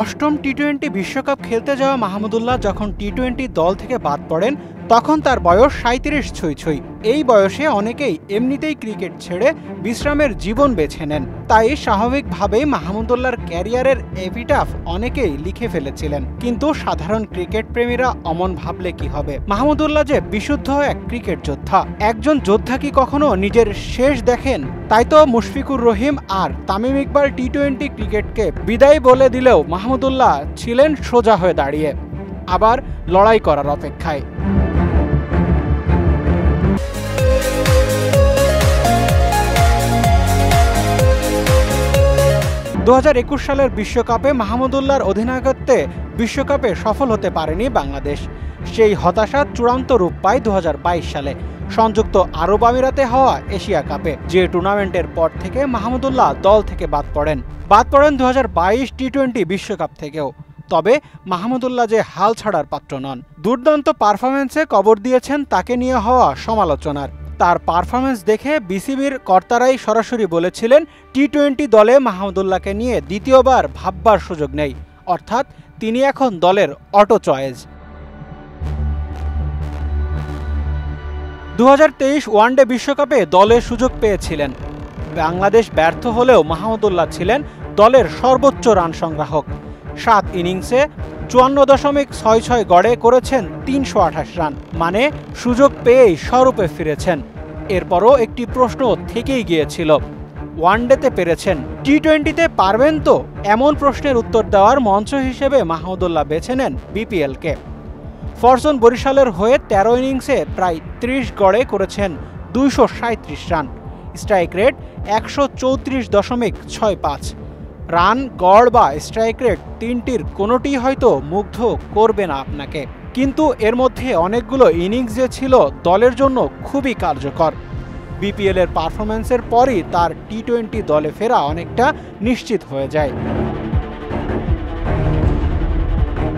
অষ্টম টি-20 বিশ্বকাপ খেলতে যাওয়া মাহমুদুল্লাহ যখন টি-20 দল থেকে বাদ পড়েন তখন তার বয়স ৩৭ ছুঁই। এই বয়সে অনেকেই এমনিতেই ক্রিকেট ছেড়ে বিশ্রামের জীবন বেছে নেন। তাই স্বাভাবিকভাবেই মাহমুদুল্লাহর ক্যারিয়ারের এপিটাফ অনেকেই লিখে ফেলেছিলেন। কিন্তু সাধারণ ক্রিকেট প্রেমীরা অমন ভাবলে কি হবে? মাহমুদুল্লাহ যে বিশুদ্ধ এক ক্রিকেট যোদ্ধা। একজন যোদ্ধা কি কখনো নিজের শেষ দেখেন? তাই তো মুশফিকুর রহিম আর তামিম ইকবাল টি-20 ক্রিকেটকে বিদায় বলে দিলেও মাহমুদুল্লাহ ছিলেন সোজা হয়ে দাঁড়িয়ে, আবার লড়াই করার অপেক্ষায়। সালের বিশ্বকাপে মাহমুদুল্লাহর অধিনায়কত্বে বিশ্বকাপে সফল হতে পারেনি বাংলাদেশ। সেই হতাশা চূড়ান্ত রূপ পায় 2022 সালে সংযুক্ত আরব আমিরাতে হওয়া এশিয়া কাপে, যে টুর্নামেন্টের পর থেকে মাহমুদুল্লাহ দল থেকে বাদ পড়েন 2022 টি-20 বিশ্বকাপ থেকেও। তবে মাহমুদুল্লাহ যে হাল ছাড়ার পাত্র নন। দুর্দান্ত পারফরম্যান্সে কবর দিয়েছেন তাকে নিয়ে হওয়া সমালোচনার। তার পারফরম্যান্স দেখে বিসিবির কর্তারাই সরাসরি বলেছিলেন টি-20 দলে মাহমুদুল্লাহকে নিয়ে দ্বিতীয়বার ভাববার সুযোগ নেই, অর্থাৎ তিনি এখন দলের অটো চয়েস। 2023 ওয়ানডে বিশ্বকাপে দলের সুযোগ পেয়েছিলেন। বাংলাদেশ ব্যর্থ হলেও মাহমুদুল্লাহ ছিলেন দলের সর্বোচ্চ রান সংগ্রাহক। 7 ইনিংসে 54.66 গড়ে করেছেন 328 রান, মানে সুযোগ পেয়েই স্বরূপে ফিরেছেন। এরপরও একটি প্রশ্ন থেকেই গিয়েছিল, ওয়ানডেতে পেরেছেন, টি-20তে পারবেন তো? এমন প্রশ্নের উত্তর দেওয়ার মঞ্চ হিসেবে মাহমুদুল্লাহ বেছে নেন বিপিএলকে। ফরচুন বরিশালের হয়ে 13 ইনিংসে প্রায় 30 গড়ে করেছেন 237 রান, স্ট্রাইক রেট 134.65। রান, গড় বা স্ট্রাইক রেট তিনটির কোনোটিই হয়তো মুগ্ধ করবে না আপনাকে, কিন্তু এর মধ্যে অনেকগুলো ইনিংস যে ছিল দলের জন্য খুবই কার্যকর। বিপিএলের পারফরম্যান্সের পরই তার টি-20 দলে ফেরা অনেকটা নিশ্চিত হয়ে যায়।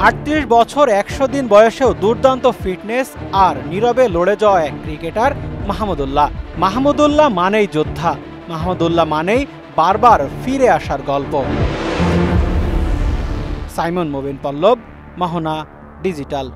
38 বছর 100 দিন বয়সেও দুর্দান্ত ফিটনেস আর নীরবে লড়ে যাওয়া এক ক্রিকেটার মাহমুদুল্লাহ। মাহমুদুল্লাহ মানেই যোদ্ধা, মাহমুদুল্লাহ মানেই বারবার ফিরে আসার গল্প। সাইমন মুবিন পল্লব, মোহনা ডিজিটাল।